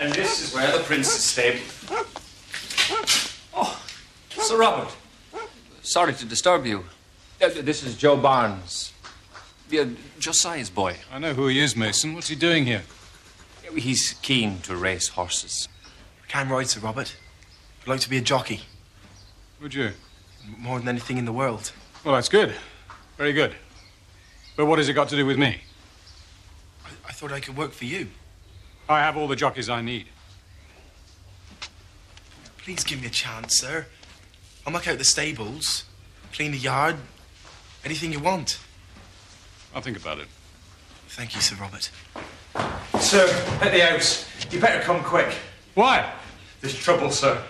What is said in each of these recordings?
And this is where the prince is stabled. Oh, Sir Robert. Sorry to disturb you. This is Joe Barnes. Josiah's boy. I know who he is, Mason. What's he doing here? He's keen to race horses. I can ride, Sir Robert. I'd like to be a jockey. Would you? More than anything in the world. Well, that's good. Very good. But what has it got to do with me? I thought I could work for you. I have all the jockeys I need. Please give me a chance, sir. I'll muck out the stables, clean the yard, anything you want. I'll think about it. Thank you, Sir Robert. Sir, at the house. You better come quick. Why? There's trouble, sir.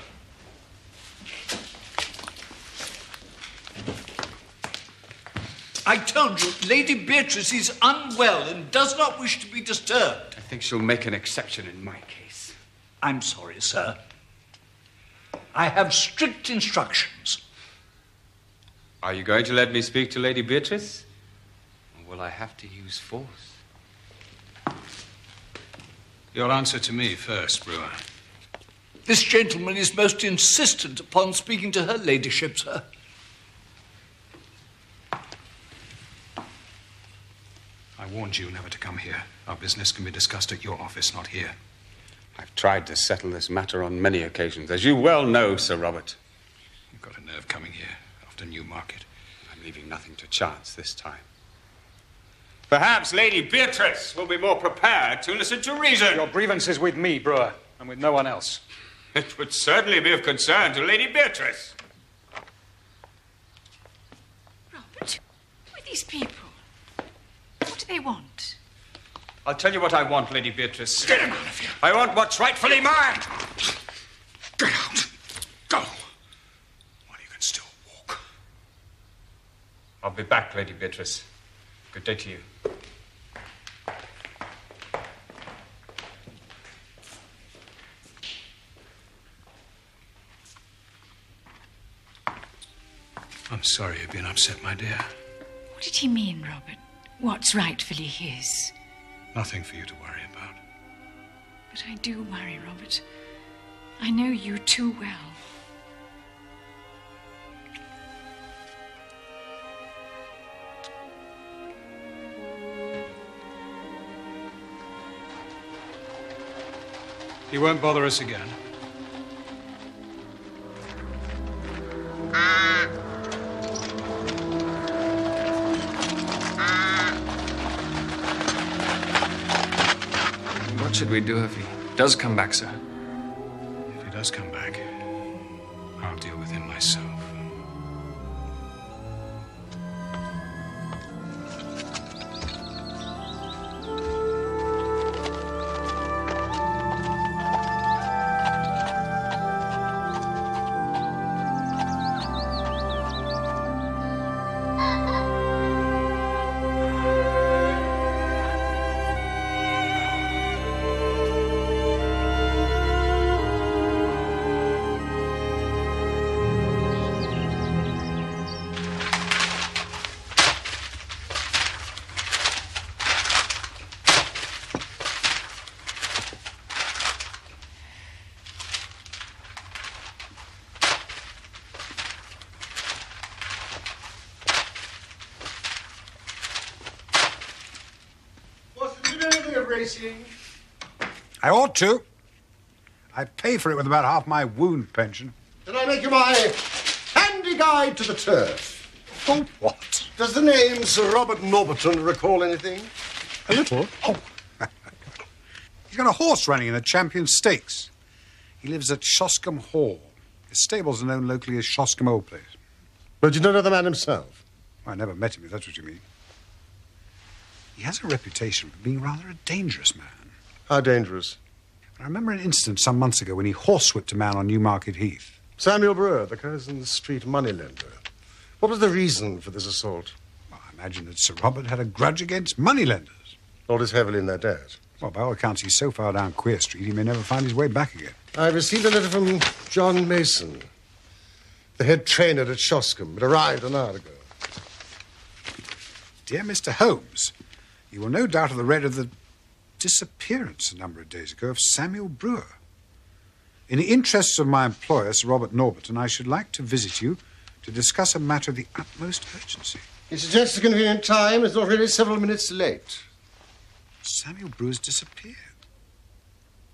I told you, Lady Beatrice is unwell and does not wish to be disturbed. I think she'll make an exception in my case. I'm sorry, sir. I have strict instructions. Are you going to let me speak to Lady Beatrice? Or will I have to use force? You'll answer to me first, Brewer. This gentleman is most insistent upon speaking to her ladyship, sir. I warned you never to come here. Our business can be discussed at your office, not here. I've tried to settle this matter on many occasions, as you well know, Sir Robert. You've got a nerve coming here after Newmarket. I'm leaving nothing to chance this time. Perhaps Lady Beatrice will be more prepared to listen to reason. Your grievance is with me, Brewer, and with no one else. It would certainly be of concern to Lady Beatrice. Robert, who are these people? What do they want? I'll tell you what I want, Lady Beatrice. Get him out of here. I want what's rightfully mine. Get out. Go. While you can still walk. I'll be back, Lady Beatrice. Good day to you. I'm sorry you've been upset, my dear. What did he mean, Robert? What's rightfully his? Nothing for you to worry about. But I do worry, Robert. I know you too well. He won't bother us again. What should we do if he does come back, sir? If he does come back, I'll deal with him myself. I ought to. I pay for it with about half my wound pension. Can I make you my handy guide to the turf? Oh, what? Does the name Sir Robert Norberton recall anything? A little. Oh. He's got a horse running in the Champion Stakes. He lives at Soscombe Hall. His stables are known locally as Soscombe Old Place. But you don't know the man himself? I never met him, if that's what you mean. He has a reputation for being rather a dangerous man. How dangerous? I remember an incident some months ago when he horsewhipped a man on Newmarket Heath. Samuel Brewer, the Curzon Street moneylender. What was the reason for this assault? Well, I imagine that Sir Robert had a grudge against moneylenders. All is heavily in their debt. Well, by all accounts, he's so far down Queer Street, he may never find his way back again. I received a letter from John Mason, the head trainer at Soscombe. It arrived an hour ago. Dear Mr. Holmes, you will no doubt have the read of the disappearance a number of days ago of Samuel Brewer. In the interests of my employer, Sir Robert Norberton, I should like to visit you to discuss a matter of the utmost urgency. He suggests a convenient time. It's already several minutes late. Samuel Brewer's disappeared.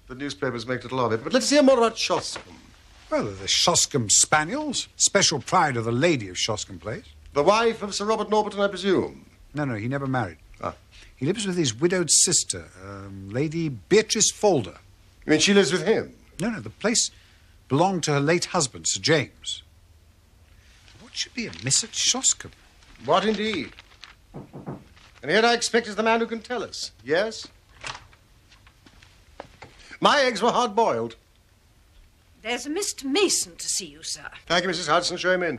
The newspapers make little of it, but let's hear more about Soscombe. Well, they're the Soscombe Spaniels, special pride of the lady of Soscombe Place. The wife of Sir Robert Norberton, I presume? No, he never married. Ah. He lives with his widowed sister, Lady Beatrice Folder. You mean she lives with him? No, the place belonged to her late husband, Sir James. What should be amiss at Soscombe? What indeed? And here I expect is the man who can tell us. Yes? My eggs were hard-boiled. There's a Mr. Mason to see you, sir. Thank you, Mrs. Hudson. Show him in.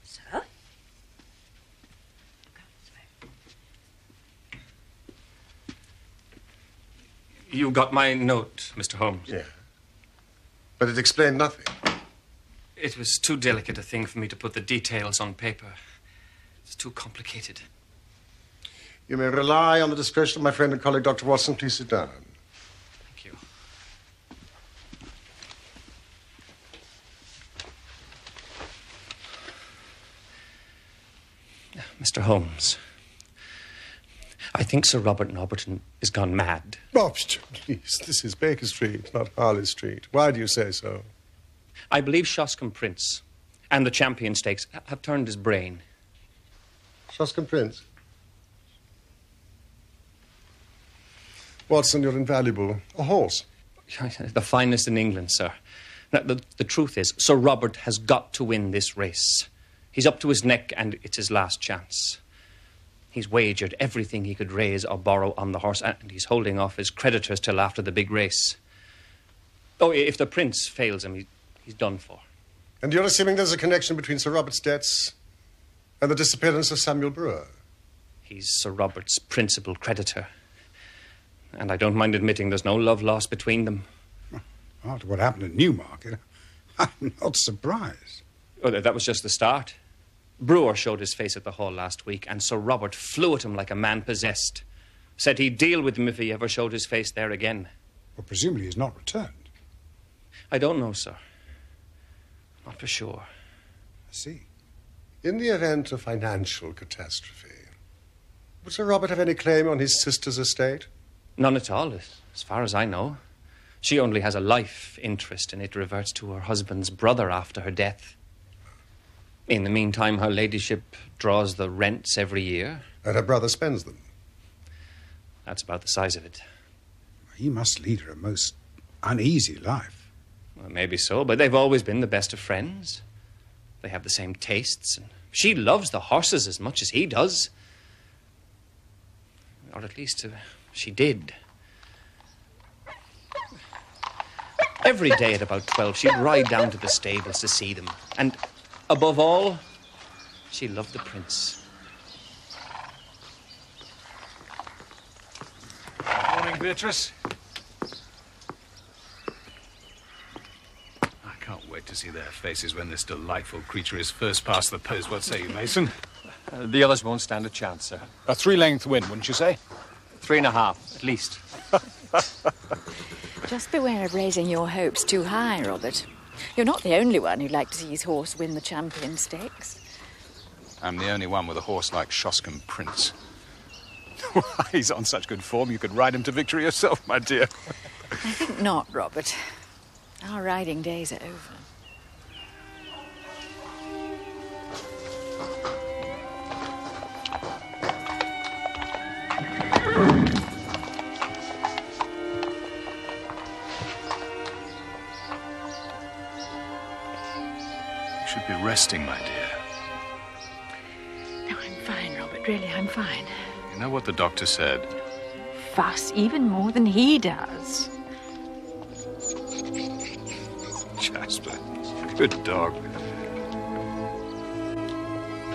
Sir? You got my note, Mr. Holmes? Yeah. But it explained nothing. It was too delicate a thing for me to put the details on paper. It's too complicated. You may rely on the discretion of my friend and colleague, Dr. Watson. Please sit down. Thank you. Mr. Holmes, I think Sir Robert Norberton is gone mad. Oh, please, this is Baker Street, not Harley Street. Why do you say so? I believe Soscombe Prince and the Champion Stakes have turned his brain. Soscombe Prince? Watson, you're invaluable. A horse? The finest in England, sir. Now, the truth is, Sir Robert has got to win this race. He's up to his neck, and it's his last chance. He's wagered everything he could raise or borrow on the horse, and he's holding off his creditors till after the big race. Oh, if the Prince fails him, he's done for. And you're assuming there's a connection between Sir Robert's debts and the disappearance of Samuel Brewer? He's Sir Robert's principal creditor. And I don't mind admitting there's no love lost between them. After what happened at Newmarket, I'm not surprised. Oh, that was just the start. Brewer showed his face at the hall last week, and Sir Robert flew at him like a man possessed. Said he'd deal with him if he ever showed his face there again. Well, presumably he's not returned. I don't know, sir. Not for sure. I see. In the event of financial catastrophe, would Sir Robert have any claim on his sister's estate? None at all, as far as I know. She only has a life interest, and it reverts to her husband's brother after her death. In the meantime, her ladyship draws the rents every year. And her brother spends them? That's about the size of it. He must lead her a most uneasy life. Well, maybe so, but they've always been the best of friends. They have the same tastes, and she loves the horses as much as he does. Or at least she did. Every day at about 12, she'd ride down to the stables to see them. And above all, she loved the Prince. Morning, Beatrice. I can't wait to see their faces when this delightful creature is first past the post. What say you, Mason? The others won't stand a chance, sir. A three-length win, wouldn't you say? 3.5, at least. Just beware of raising your hopes too high, Robert. You're not the only one who'd like to see his horse win the Champion Stakes. I'm the only one with a horse like Soscombe Prince. He's on such good form you could ride him to victory yourself, my dear. I think not, Robert. Our riding days are over. You should be resting, my dear. No, I'm fine, Robert. Really, I'm fine. You know what the doctor said? Fuss even more than he does. Jasper, good dog.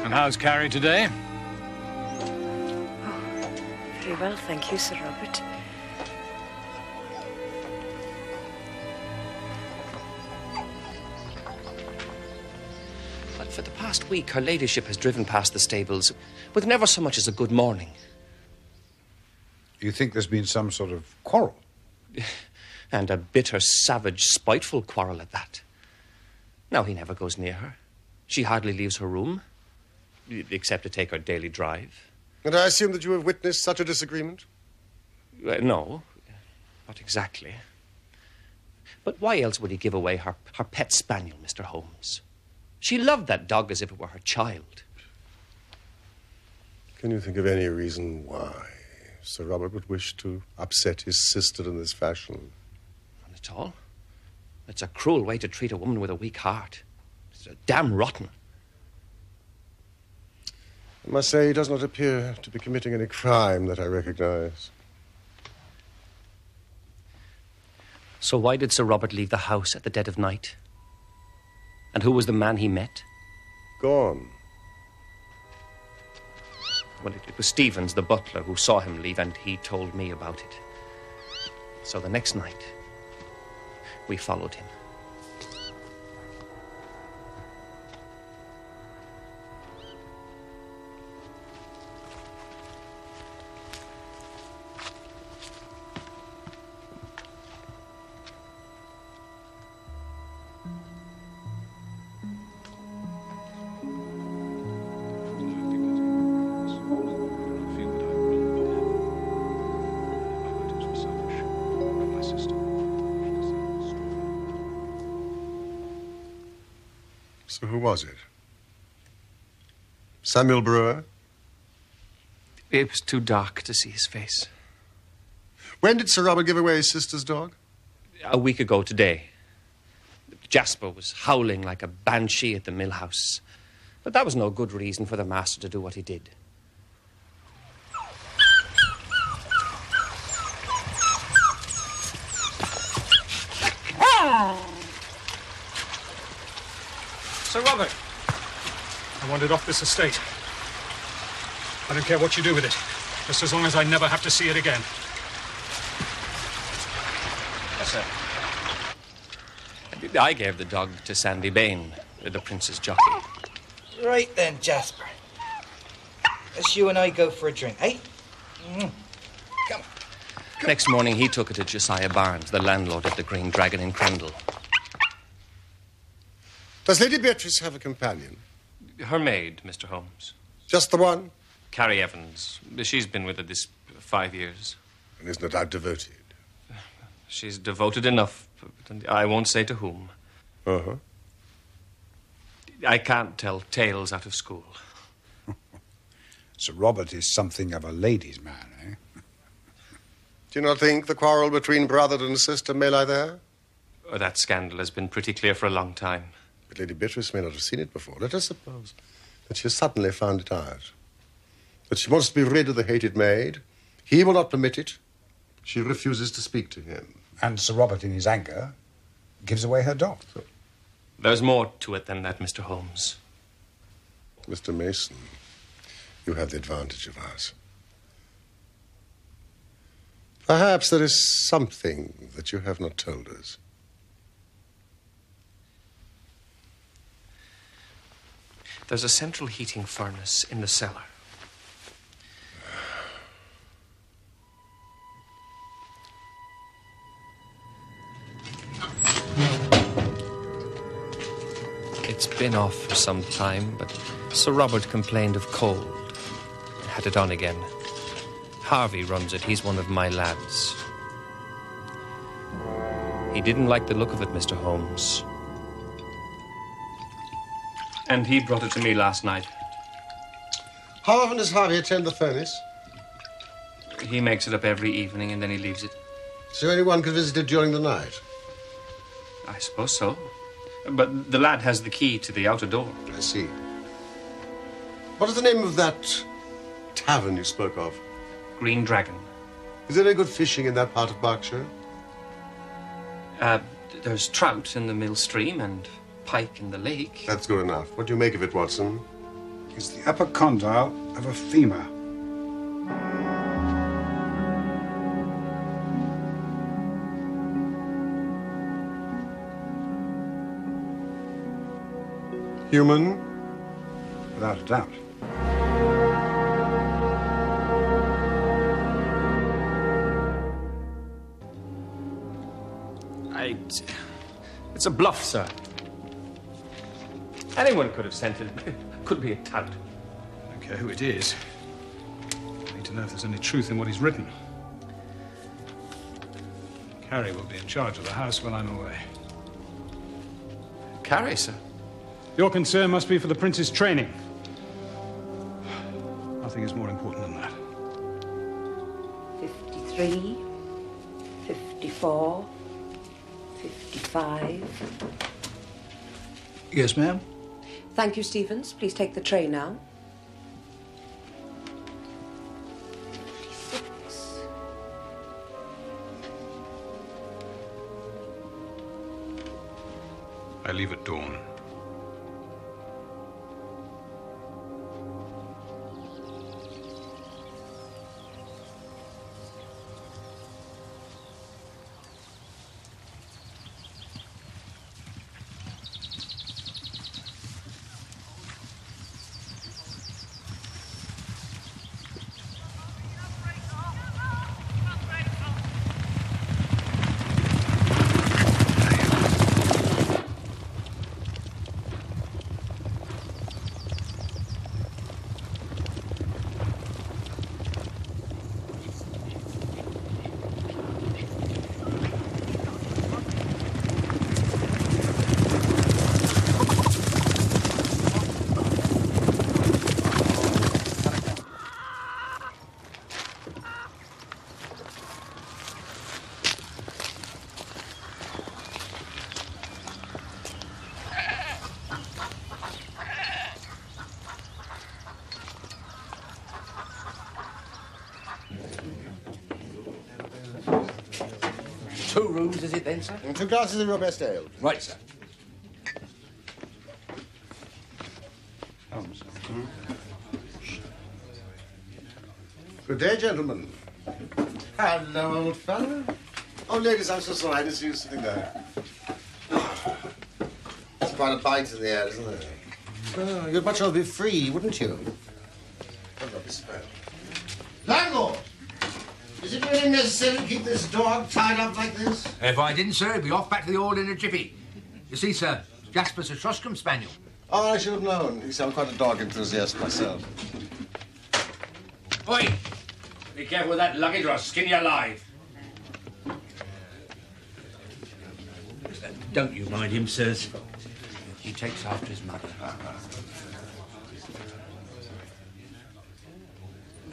And how's Carrie today? Oh, very well, thank you, Sir Robert. But for the past week, her ladyship has driven past the stables with never so much as a good morning. You think there's been some sort of quarrel? And a bitter, savage, spiteful quarrel at that. Now, he never goes near her. She hardly leaves her room, except to take her daily drive. And I assume that you have witnessed such a disagreement? No, not exactly. But why else would he give away her pet spaniel, Mr. Holmes? She loved that dog as if it were her child. Can you think of any reason why Sir Robert would wish to upset his sister in this fashion? None at all. It's a cruel way to treat a woman with a weak heart. It's damn rotten. I must say he does not appear to be committing any crime that I recognize. So why did Sir Robert leave the house at the dead of night? And who was the man he met? Gone. Well, it was Stevens, the butler, who saw him leave, and he told me about it. So the next night, we followed him. So who was it? Samuel Brewer? It was too dark to see his face. When did Sir Robert give away his sister's dog? A week ago today. Jasper was howling like a banshee at the mill house. But that was no good reason for the master to do what he did. Sir Robert, I want it off this estate. I don't care what you do with it, just as long as I never have to see it again. Yes, sir. I gave the dog to Sandy Bain, the prince's jockey. Right then, Jasper. Let's you and I go for a drink, eh? Come on. Next morning, he took it to Josiah Barnes, the landlord at the Green Dragon in Crendel. Does Lady Beatrice have a companion? Her maid, Mr. Holmes. Just the one? Carrie Evans. She's been with her this 5 years. And is no doubt devoted. She's devoted enough, but I won't say to whom. Uh-huh. I can't tell tales out of school. Sir Robert is something of a ladies' man, eh? Do you not think the quarrel between brother and sister may lie there? Oh, that scandal has been pretty clear for a long time. But Lady Beatrice may not have seen it before. Let us suppose that she has suddenly found it out. That she wants to be rid of the hated maid. He will not permit it. She refuses to speak to him. And Sir Robert, in his anger, gives away her dog. So. There's more to it than that, Mr. Holmes. Mr. Mason, you have the advantage of us. Perhaps there is something that you have not told us. There's a central heating furnace in the cellar. It's been off for some time, but Sir Robert complained of cold. Had it on again. Harvey runs it. He's one of my lads. He didn't like the look of it, Mr. Holmes. And he brought it to me last night. How often does Harvey attend the furnace? He makes it up every evening and then he leaves it. So anyone can visit it during the night? I suppose so. But the lad has the key to the outer door. I see. What is the name of that tavern you spoke of? Green Dragon. Is there any good fishing in that part of Berkshire? There's trout in the mill stream and pike in the lake. That's good enough. What do you make of it, Watson? It's the upper condyle of a femur. Human? Without a doubt. It's a bluff, sir. Anyone could have sent it. It could be a tout. I don't care who it is. I need to know if there's any truth in what he's written. Carrie will be in charge of the house while I'm away. Carrie, sir? Your concern must be for the prince's training. Nothing is more important than that. 53, 54, 55. Yes, ma'am? Thank you, Stevens. Please take the tray now. 56. I leave at dawn. Two rooms, is it then, sir? And 2 glasses of your best ale. Right, sir. Holmes. Good day, gentlemen. Hello, old fellow. Oh, ladies, I'm so sorry. I just used something there. It's quite a bite in the air, isn't it? Oh, you'd much rather be free, wouldn't you? I'd not be spared. Landlord! Is it really necessary to keep this dog tied up like this? If I didn't, sir, he'd be off back to the hall in a jiffy. You see, sir, Jasper's a Soscombs spaniel. Oh, I should have known. You see, I'm quite a dog enthusiast myself. Oi! Be careful with that luggage or I'll skin you alive. Don't you mind him, sirs. He takes after his mother.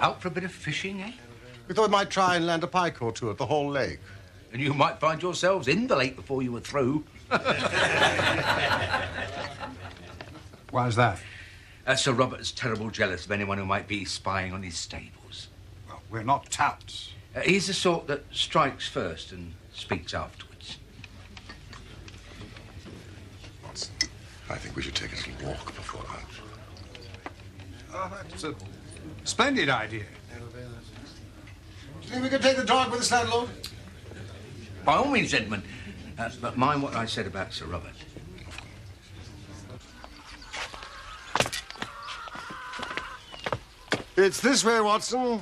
Out for a bit of fishing, eh? We thought we might try and land a pike or two at the Hall Lake. And you might find yourselves in the lake before you were through. Why's that? Sir Robert's terrible jealous of anyone who might be spying on his stables. Well, we're not touts. He's the sort that strikes first and speaks afterwards. Watson, I think we should take a little walk before lunch. Oh, that's a splendid idea. Do you think we could take the dog with us, landlord? By all means, gentlemen. But mind what I said about Sir Robert. It's this way, Watson.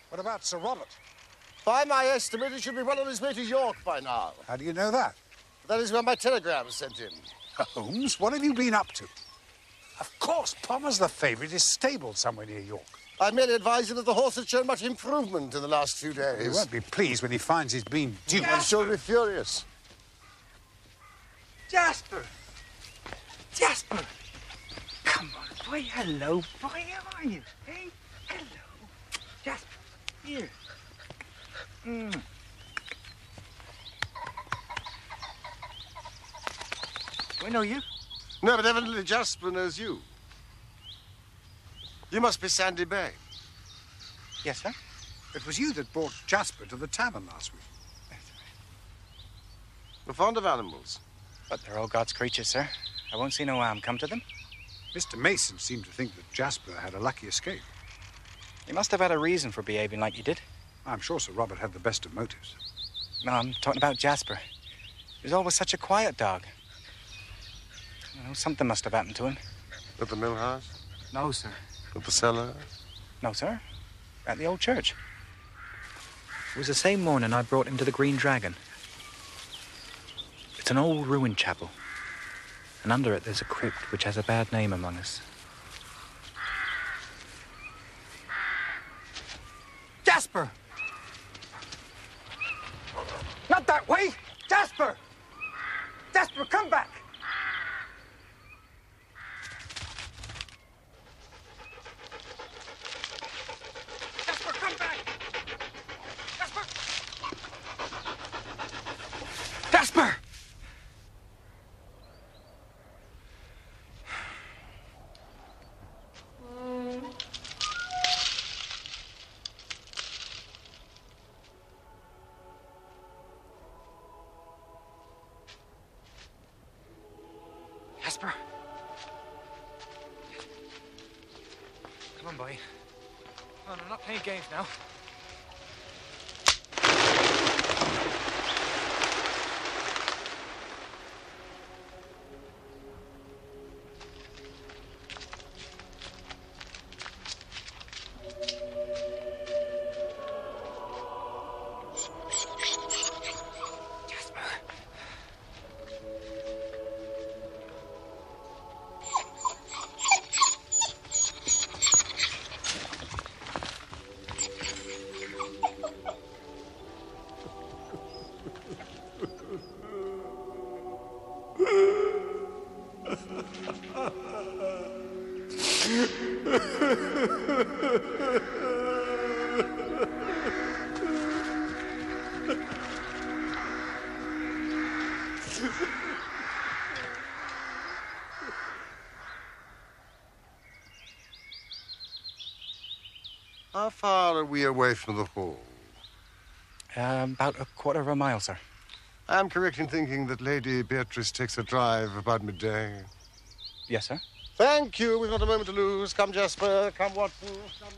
What about Sir Robert? By my estimate, he should be well on his way to York by now. How do you know that? That is where my telegram was sent in. Holmes, what have you been up to? Of course, Palmer's the favourite is stabled somewhere near York. I merely advised him that the horse had shown much improvement in the last few days. He won't be pleased when he finds he's been duped. I'm sure he'll be furious. Jasper! Jasper! Come on, boy. Hello, boy. How are you? Hey? Hello. Jasper, here. Do I know you? No, but evidently Jasper knows you. You must be Sandy Bay. Yes, sir. It was you that brought Jasper to the tavern last week. We're fond of animals. But they're all God's creatures, sir. I won't see no harm come to them. Mr. Mason seemed to think that Jasper had a lucky escape. He must have had a reason for behaving like he did. I'm sure Sir Robert had the best of motives. No, I'm talking about Jasper. He was always such a quiet dog. You know, something must have happened to him. At the mill house? No, sir. At the cellar? No, sir. At the old church. It was the same morning I brought him to the Green Dragon. It's an old ruined chapel. And under it there's a crypt which has a bad name among us. Jasper! Not that way! Jasper! Jasper, come back! Jasper, come back! Jasper! Jasper! Jasper. Come on, boy. Come on, I'm not playing games now. How far are we away from the hall? About a quarter of a mile, sir. I'm correct in thinking that Lady Beatrice takes a drive about midday. Yes, sir. Thank you. We've not a moment to lose. Come, Jasper. Come, Watson. Come,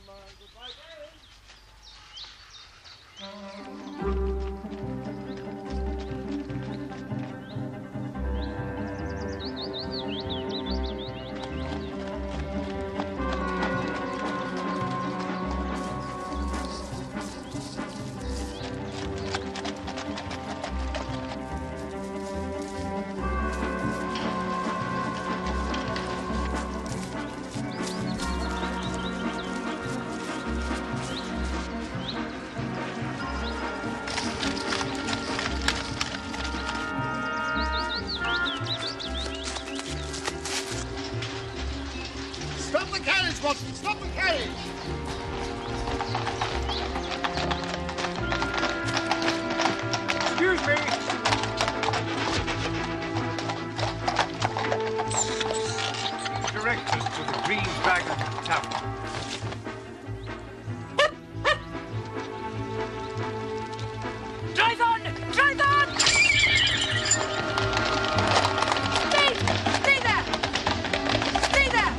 Watson, stop the carriage! Excuse me! Direct us to the Green Dragon Tavern. Drive on! Drive on! Stay! Stay there! Stay there!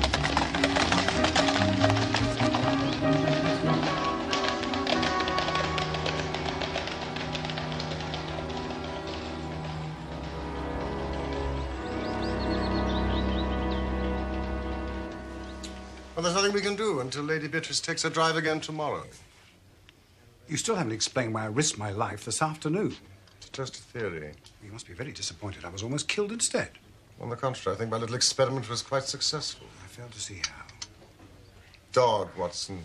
Well, there's nothing we can do until Lady Beatrice takes her drive again tomorrow. You still haven't explained why I risked my life this afternoon. It's just a theory. You must be very disappointed. I was almost killed instead. On the contrary, I think my little experiment was quite successful. I fail to see how. Dog, Watson.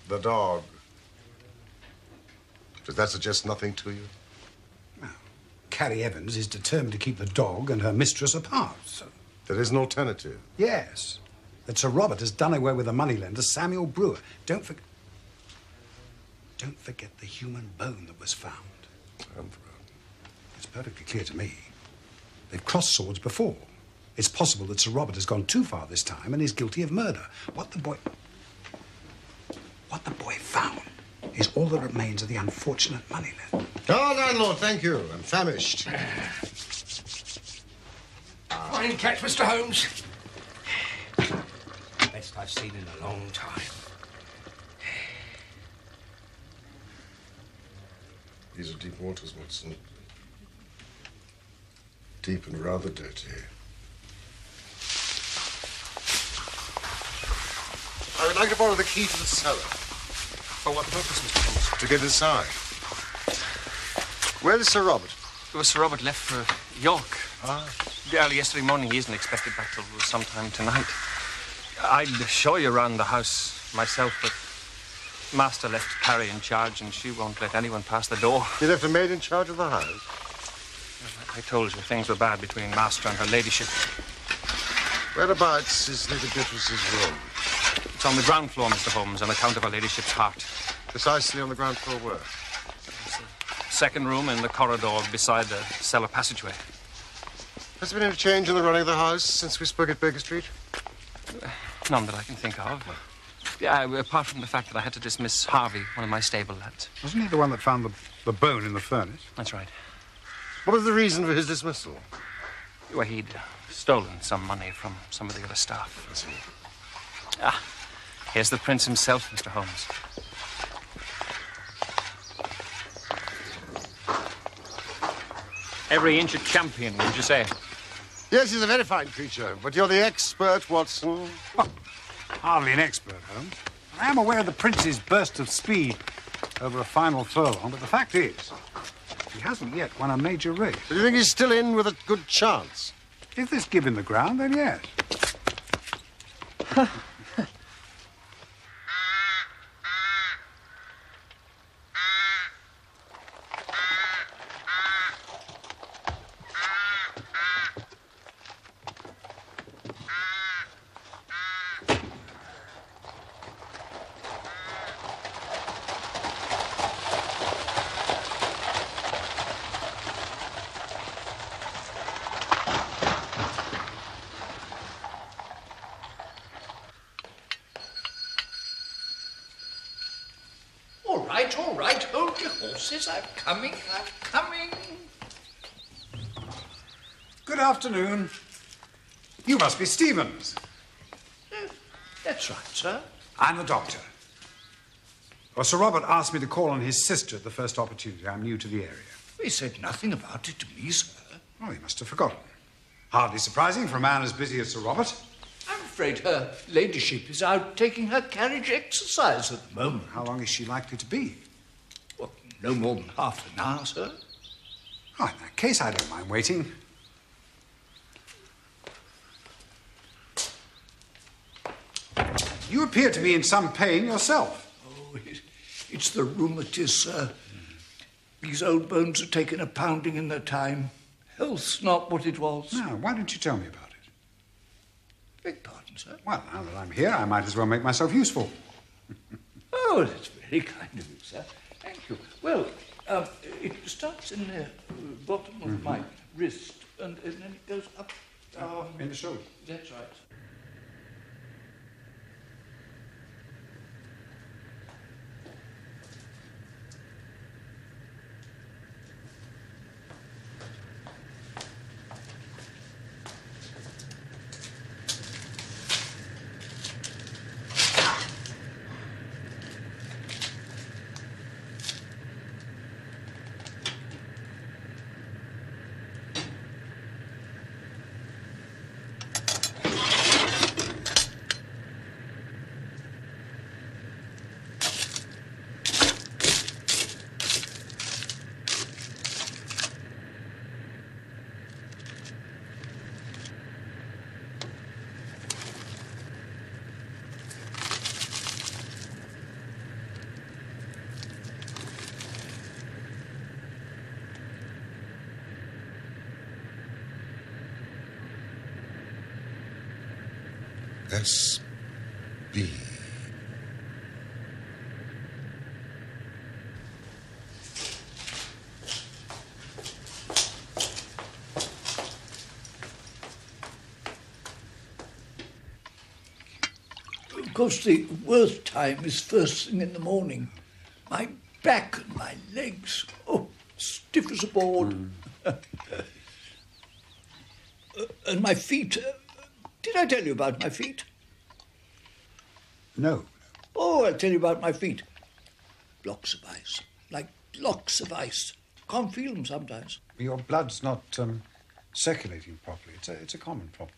The dog. Does that suggest nothing to you? Well, Carrie Evans is determined to keep the dog and her mistress apart, so... There is an alternative. Yes. That Sir Robert has done away with the moneylender, Samuel Brewer. Don't forget the human bone that was found. It's perfectly clear to me. They've crossed swords before. It's possible that Sir Robert has gone too far this time and is guilty of murder. What the boy found is all that remains of the unfortunate moneylender. Oh, landlord, thank you. I'm famished. Fine catch, Mr. Holmes. Best I've seen in a long time. These are deep waters, Watson. Deep and rather dirty. I would like to borrow the key to the cellar. For what purpose, Mr. Holmes? To get inside. Where is Sir Robert? Well, Sir Robert left for York. Ah. Early yesterday morning. He isn't expected back till sometime tonight. I'd show you around the house myself, but Master left Carrie in charge, and she won't let anyone pass the door. You left a maid in charge of the house? I told you things were bad between Master and her ladyship. Whereabouts is Lady Beatrice's room? It's on the ground floor, Mr. Holmes, on account of her ladyship's heart. Precisely on the ground floor where? Second room in the corridor beside the cellar passageway. Has there been any change in the running of the house since we spoke at Baker Street? None that I can think of. Yeah, apart from the fact that I had to dismiss Harvey, one of my stable lads. Wasn't he the one that found the bone in the furnace? That's right. What was the reason for his dismissal? Well, he'd stolen some money from some of the other staff. I see. Ah, here's the prince himself, Mr. Holmes. Every inch a champion, would you say? Yes, he's a very fine creature, but you're the expert, Watson. Oh, hardly an expert, Holmes. I am aware of the prince's burst of speed over a final furlong, but the fact is, he hasn't yet won a major race. Do you think he's still in with a good chance? If there's give in the ground, then yes. All right, hold your horses. I'm coming. Good afternoon. You must be Stevens. That's right, sir. I'm the doctor. Well, Sir Robert asked me to call on his sister at the first opportunity. I'm new to the area. He said nothing about it to me, sir. Oh, he must have forgotten. Hardly surprising for a man as busy as Sir Robert. I'm afraid her ladyship is out taking her carriage exercise at the moment. How long is she likely to be? Well, no more than half an hour, sir. Oh, in that case, I don't mind waiting. You appear to be in some pain yourself. Oh, it's the rheumatiz, sir. These old bones have taken a pounding in their time. Health's not what it was. Now, why don't you tell me about it? Beg pardon, sir? Well, now that I'm here, I might as well make myself useful. Oh, that's very kind of you, sir. Thank you. Well, it starts in the bottom of my wrist, and then it goes up. In the shoulder. That's right. S.B. Of course, the worst time is first thing in the morning. My back and my legs, stiff as a board. And my feet. Did I tell you about my feet? No. Oh, I'll tell you about my feet. Blocks of ice, like blocks of ice. Can't feel them sometimes. Your blood's not circulating properly. It's a common problem.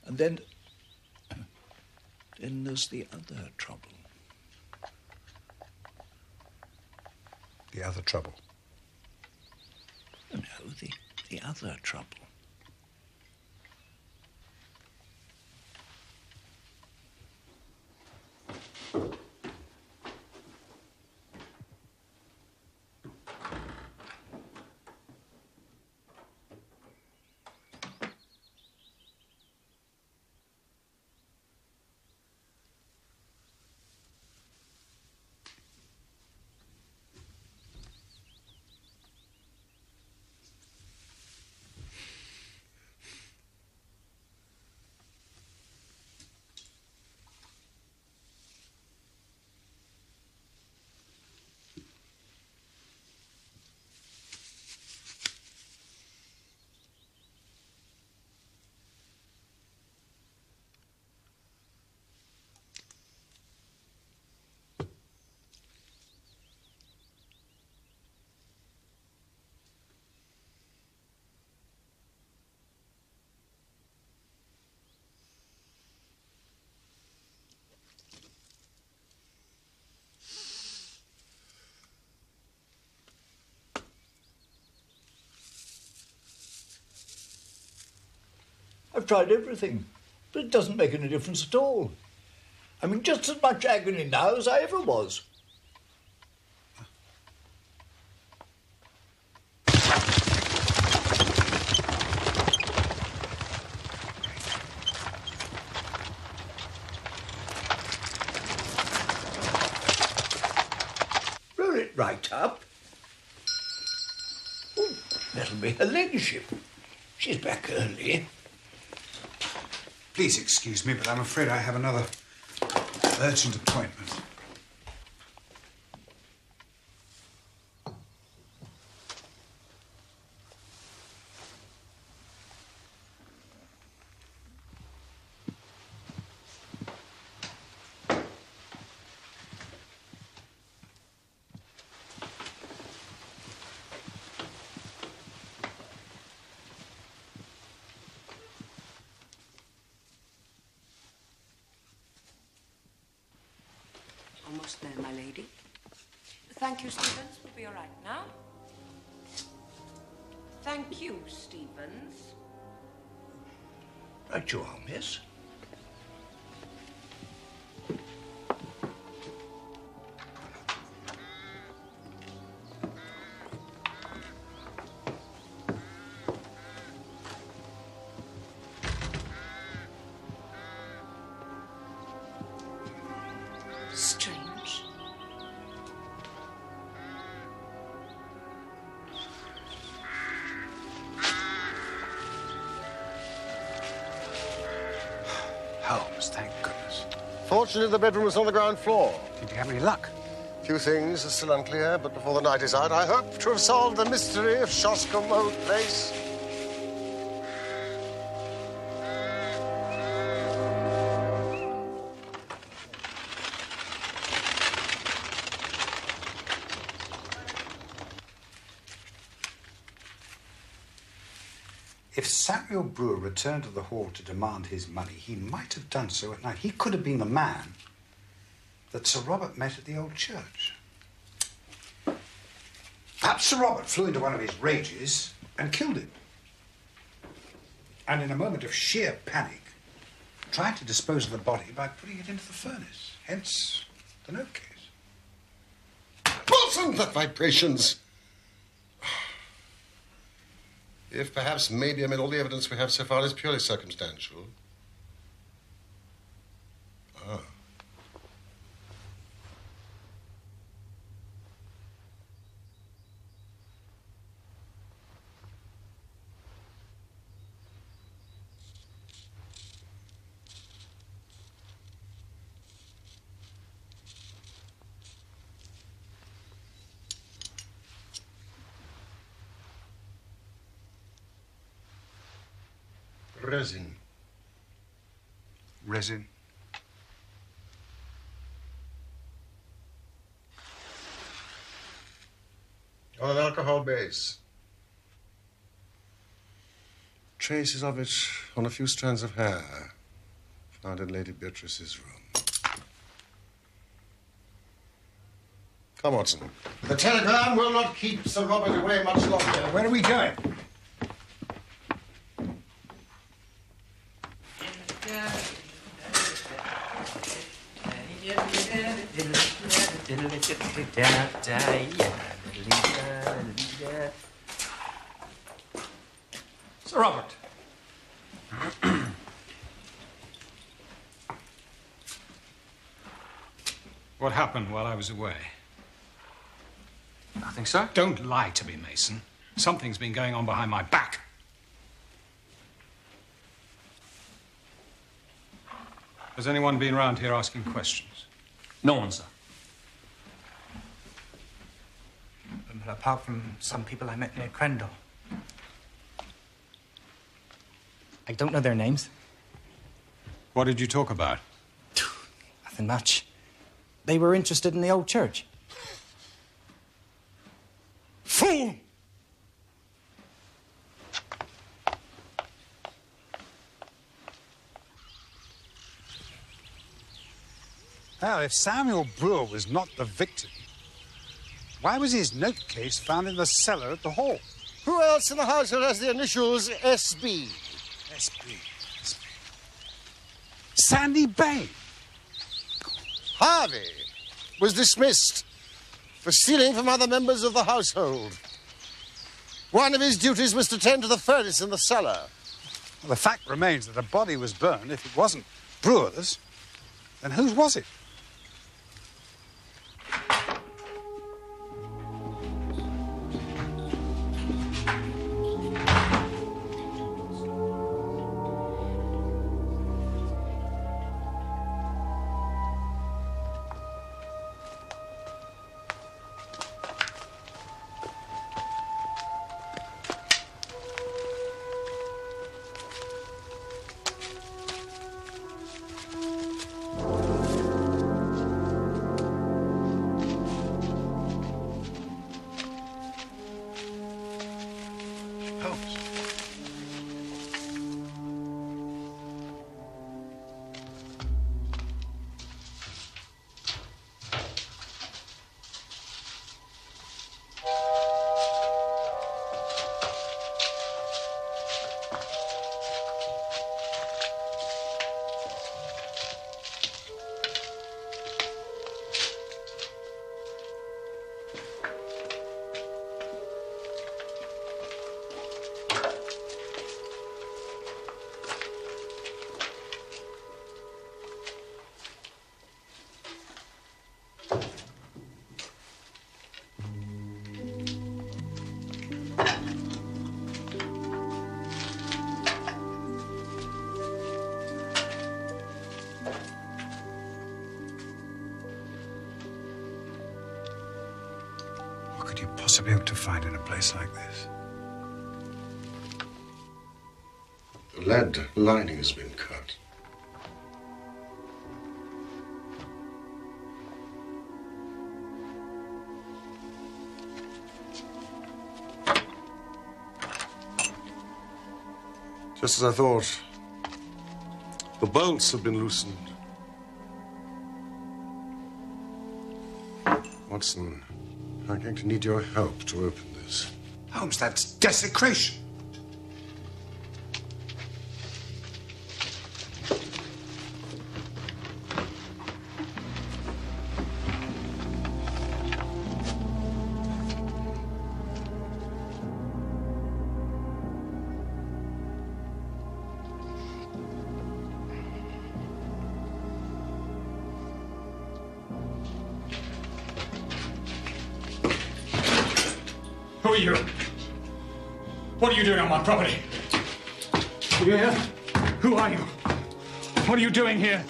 And then there's the other trouble. The other trouble? No, the other trouble. I've tried everything, but it doesn't make any difference at all. I'm in just as much agony now as I ever was. Roll it right up. Oh, that'll be her ladyship. She's back early. Please excuse me, but I'm afraid I have another urgent appointment. Almost there, my lady. Thank you, Stevens. We'll be all right now. Thank you, Stevens. Right you are, miss. Strange. Holmes, thank goodness. Fortunately, the bedroom was on the ground floor. Did you have any luck? Few things are still unclear, but before the night is out, I hope to have solved the mystery of Soscomb Old Place. If Samuel Brewer returned to the hall to demand his money, he might have done so at night. He could have been the man that Sir Robert met at the old church. Perhaps Sir Robert flew into one of his rages and killed him. And in a moment of sheer panic, tried to dispose of the body by putting it into the furnace. Hence the note case. Bosom, the vibrations! If perhaps medium and all the evidence we have so far is purely circumstantial. Ah. Resin. Resin? On an alcohol base. Traces of it on a few strands of hair found in Lady Beatrice's room. Come, Watson. The telegram will not keep Sir Robert away much longer. Where are we going? Sir Robert. What happened while I was away? Nothing, sir. Don't lie to me, Mason. Something's been going on behind my back. Has anyone been around here asking questions? No one, sir. Apart from some people I met near Crendell. I don't know their names. What did you talk about? Nothing much. They were interested in the old church. Fool! Well, if Samuel Brewer was not the victim, why was his note case found in the cellar at the hall? Who else in the household has the initials SB? SB. Sandy Bain. Harvey was dismissed for stealing from other members of the household. One of his duties was to tend to the furnace in the cellar. Well, the fact remains that the body was burned. If it wasn't Brewer's, then whose was it? Possibly able to find in a place like this? The lead lining has been cut. Just as I thought, the bolts have been loosened. Watson, I'm going to need your help to open this. Holmes, that's desecration. Who are you? What are you doing on my property? You here? Who are you? What are you doing here?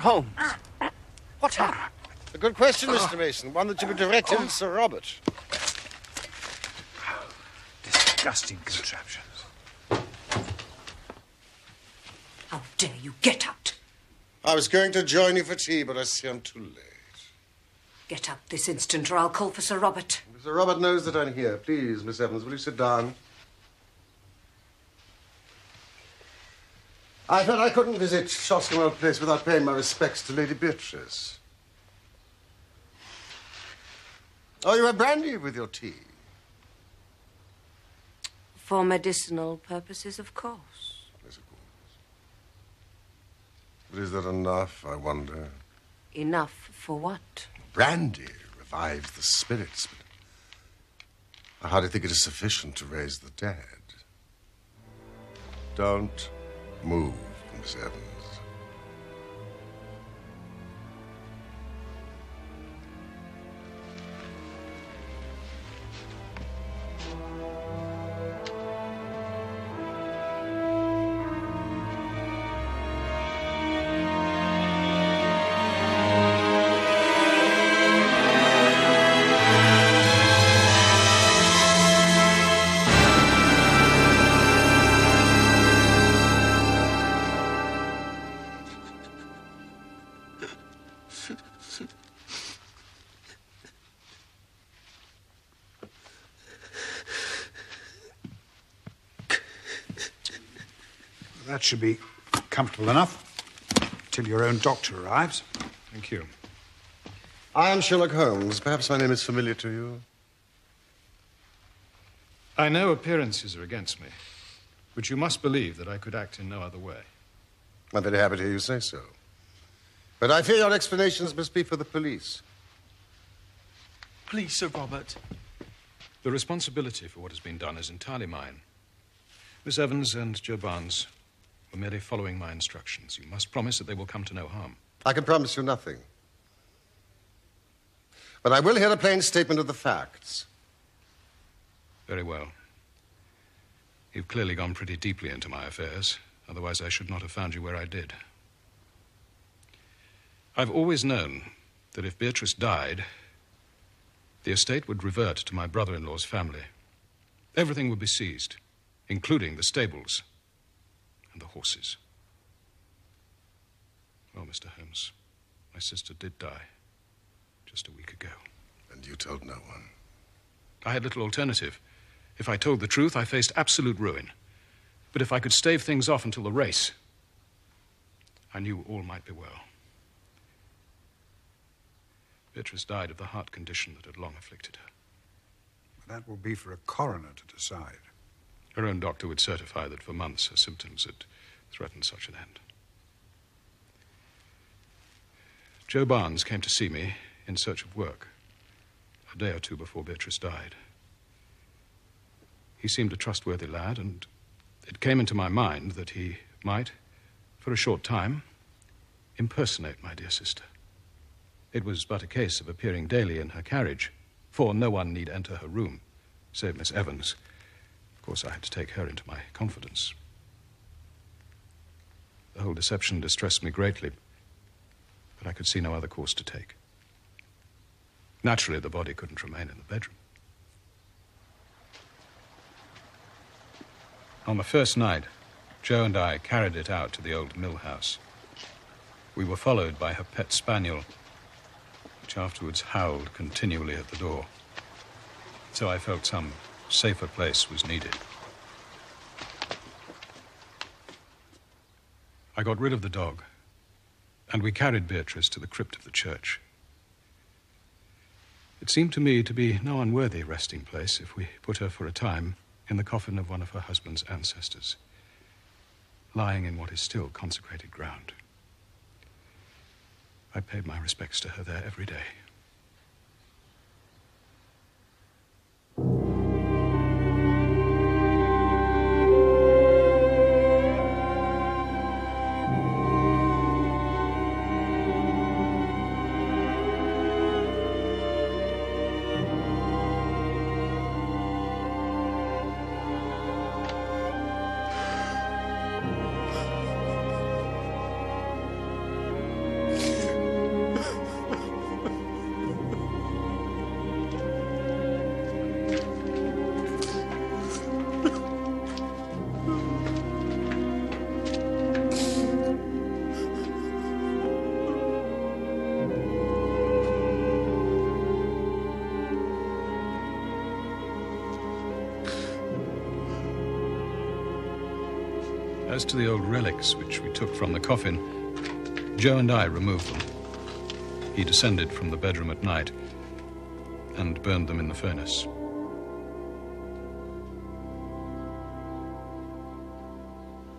Holmes, what happened? A good question, Mr. Mason. One that you could direct to Sir Robert. Disgusting contraptions. How dare you get out? I was going to join you for tea, but I see I'm too late. Get up this instant or I'll call for Sir Robert. Sir Robert knows that I'm here. Please, Miss Evans, will you sit down? I felt I couldn't visit Soscomb's place without paying my respects to Lady Beatrice. Oh, you have brandy with your tea? For medicinal purposes, of course. Yes, of course. But is that enough, I wonder? Enough for what? Brandy revives the spirits, but I hardly think it is sufficient to raise the dead. Don't move, Miss Evans. That should be comfortable enough till your own doctor arrives. Thank you. I am Sherlock Holmes. Perhaps my name is familiar to you. I know appearances are against me, but you must believe that I could act in no other way. I'm very happy to hear you say so. But I fear your explanations must be for the police. Please, Sir Robert. The responsibility for what has been done is entirely mine. Miss Evans and Joe Barnes were merely following my instructions. You must promise that they will come to no harm. I can promise you nothing. But I will hear a plain statement of the facts. Very well. You've clearly gone pretty deeply into my affairs. Otherwise, I should not have found you where I did. I've always known that if Beatrice died, the estate would revert to my brother-in-law's family. Everything would be seized, including the stables and the horses. Well, Mr. Holmes, my sister did die just a week ago. And you told no one? I had little alternative. If I told the truth, I faced absolute ruin. But if I could stave things off until the race, I knew all might be well. Beatrice died of the heart condition that had long afflicted her. That will be for a coroner to decide. Her own doctor would certify that for months her symptoms had threatened such an end. Joe Barnes came to see me in search of work a day or two before Beatrice died. He seemed a trustworthy lad, and it came into my mind that he might, for a short time, impersonate my dear sister. It was but a case of appearing daily in her carriage, for no one need enter her room, save Miss Evans. Of course, I had to take her into my confidence. The whole deception distressed me greatly, but I could see no other course to take. Naturally, the body couldn't remain in the bedroom. On the first night, Joe and I carried it out to the old mill house. We were followed by her pet spaniel, which afterwards howled continually at the door. So I felt some safer place was needed. I got rid of the dog, and we carried Beatrice to the crypt of the church. It seemed to me to be no unworthy resting place if we put her for a time in the coffin of one of her husband's ancestors, lying in what is still consecrated ground. I paid my respects to her there every day. As to the old relics which we took from the coffin, Joe and I removed them. He descended from the bedroom at night and burned them in the furnace.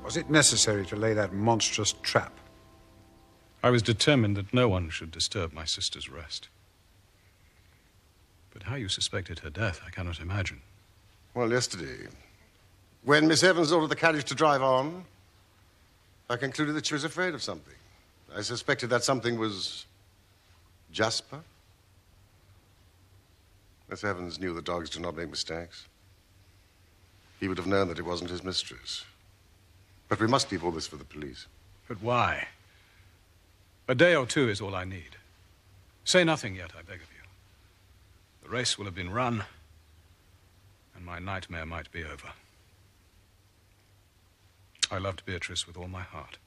Was it necessary to lay that monstrous trap? I was determined that no one should disturb my sister's rest. But how you suspected her death, I cannot imagine. Well, yesterday, when Miss Evans ordered the carriage to drive on, I concluded that she was afraid of something. I suspected that something was Jasper. Miss Evans knew that dogs do not make mistakes. He would have known that it wasn't his mistress. But we must keep all this for the police. But why? A day or two is all I need. Say nothing yet, I beg of you. The race will have been run, and my nightmare might be over. I loved Beatrice with all my heart.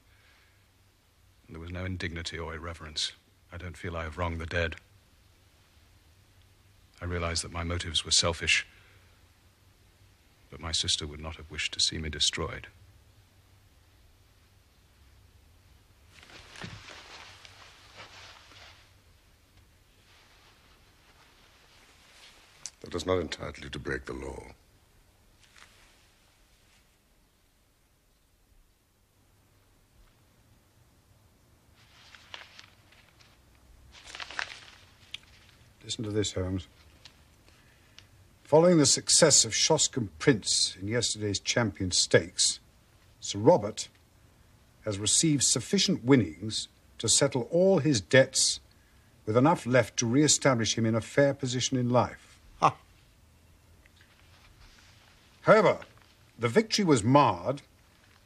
And there was no indignity or irreverence. I don't feel I have wronged the dead. I realize that my motives were selfish, but my sister would not have wished to see me destroyed. That does not entitle you to break the law. Listen to this, Holmes. Following the success of Soskomb Prince in yesterday's Champion Stakes, Sir Robert has received sufficient winnings to settle all his debts with enough left to re-establish him in a fair position in life. Ah. However, the victory was marred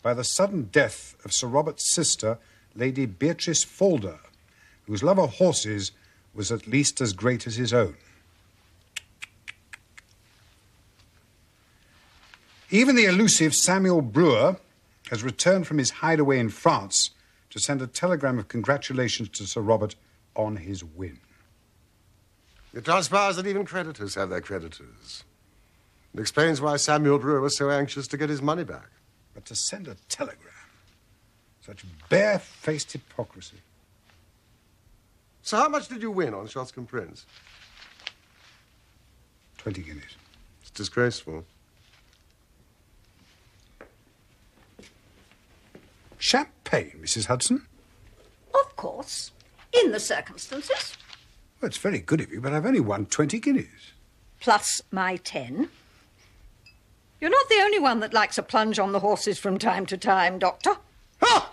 by the sudden death of Sir Robert's sister, Lady Beatrice Falder, whose love of horses was at least as great as his own. Even the elusive Samuel Brewer has returned from his hideaway in France to send a telegram of congratulations to Sir Robert on his win. It transpires that even creditors have their creditors. It explains why Samuel Brewer was so anxious to get his money back. But to send a telegram, such barefaced hypocrisy. So how much did you win on Soskomb Prince? 20 guineas. It's disgraceful. Champagne, Mrs. Hudson? Of course. In the circumstances. Well, it's very good of you, but I've only won 20 guineas. Plus my 10. You're not the only one that likes a plunge on the horses from time to time, Doctor. Ha!